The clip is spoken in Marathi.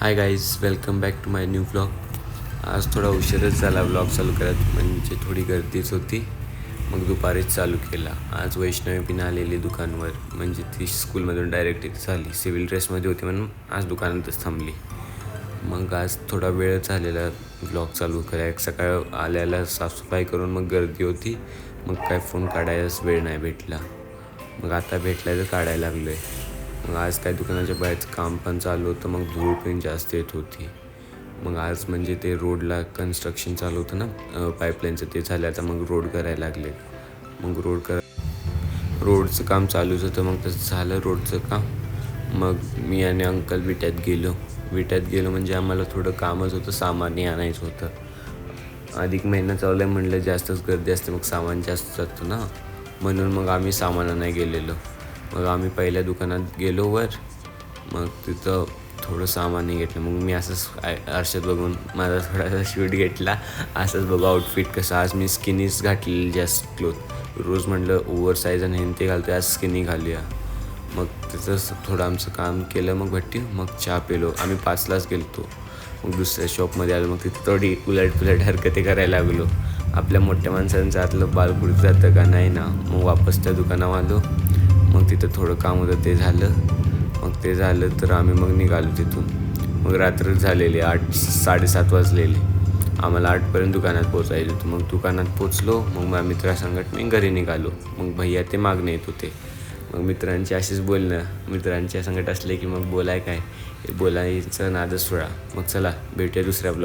High guys, welcome back to my new vlog. आज थोडा उशीरच झाला व्लॉग चालू करत, म्हणजे थोडी गर्दीच होती. मग दुपारीच चालू केला. आज वैष्णवी पण आलेली दुकानवर, म्हणजे ती स्कूलमधून डायरेक्ट इथे झाली. सिव्हिल ड्रेसमध्ये होती म्हणून आज दुकानातच थांबली. मग आज थोडा वेळ झालेला व्लॉग चालू करायला. सकाळ आल्याला साफसफाई करून मग गर्दी होती. मग काय फोन काढायलाच वेळ नाही भेटला. मग आता भेटला तर काढायला लागलो आहे. मग आज काय दुकानाच्या बाहेरचं काम पण चालू होतं. मग धूळ पण जास्त येत होती. मग आज म्हणजे ते रोडला कन्स्ट्रक्शन चालू होतं ना, पाईपलाईनचं, ते झालं. आता मग रोड करायला लागले. मग रोडचं काम चालूच होतं. मग तसं झालं रोडचं काम. मग मी आणि अंकल विट्यात गेलो म्हणजे आम्हाला थोडं कामच होतं, सामानही आणायचं होतं. अधिक महिना चालू आहे म्हणलं, जास्तच गर्दी असते, मग सामान जास्त जातं ना, म्हणून मग आम्ही सामान आणायला गेलेलो. मग आम्ही पहिल्या दुकानात गेलो वर. मग तिथं थोडं सामानही घेतलं. मग मी असंच आरशात बघून माझा थोडासा शूट घेतला. असंच बघू आउटफिट कसं. आज मी स्किनीच घातलेली जास्त क्लोथ. रोज म्हटलं ओव्हर साईज आणि हे ते घालतो, आज स्किनी घालूया. मग तिथंच थोडं आमचं काम केलं. मग मग चहा पिलो. आम्ही 5लाच गेलो. मग दुसऱ्या शॉपमध्ये आलो. मग तिथं थोडी उलटपुलट हरकती करायला लागलो. आपल्या मोठ्या माणसांचं आतलं बालकुडीत जातं का नाही ना. मग वापस त्या दुकानावर आलो. मग तिथं थोडं काम होतं, ते झालं. मग ते झालं तर आम्ही मग निघालो तिथून. मग रात्र झालेली 8-7:30 वाजलेले. आम्हाला 8पर्यंत दुकानात पोचायचं होतं. मग दुकानात पोचलो. मग माझ्या मित्रासंगत मी घरी निघालो. मग भैया ते मागणे येत होते. मग मित्रांची अशीच बोलणं, मित्रांच्या संगत असले की मग बोलायचं नादच सोडा. मग चला भेटूया दुसऱ्या ब्लॉग.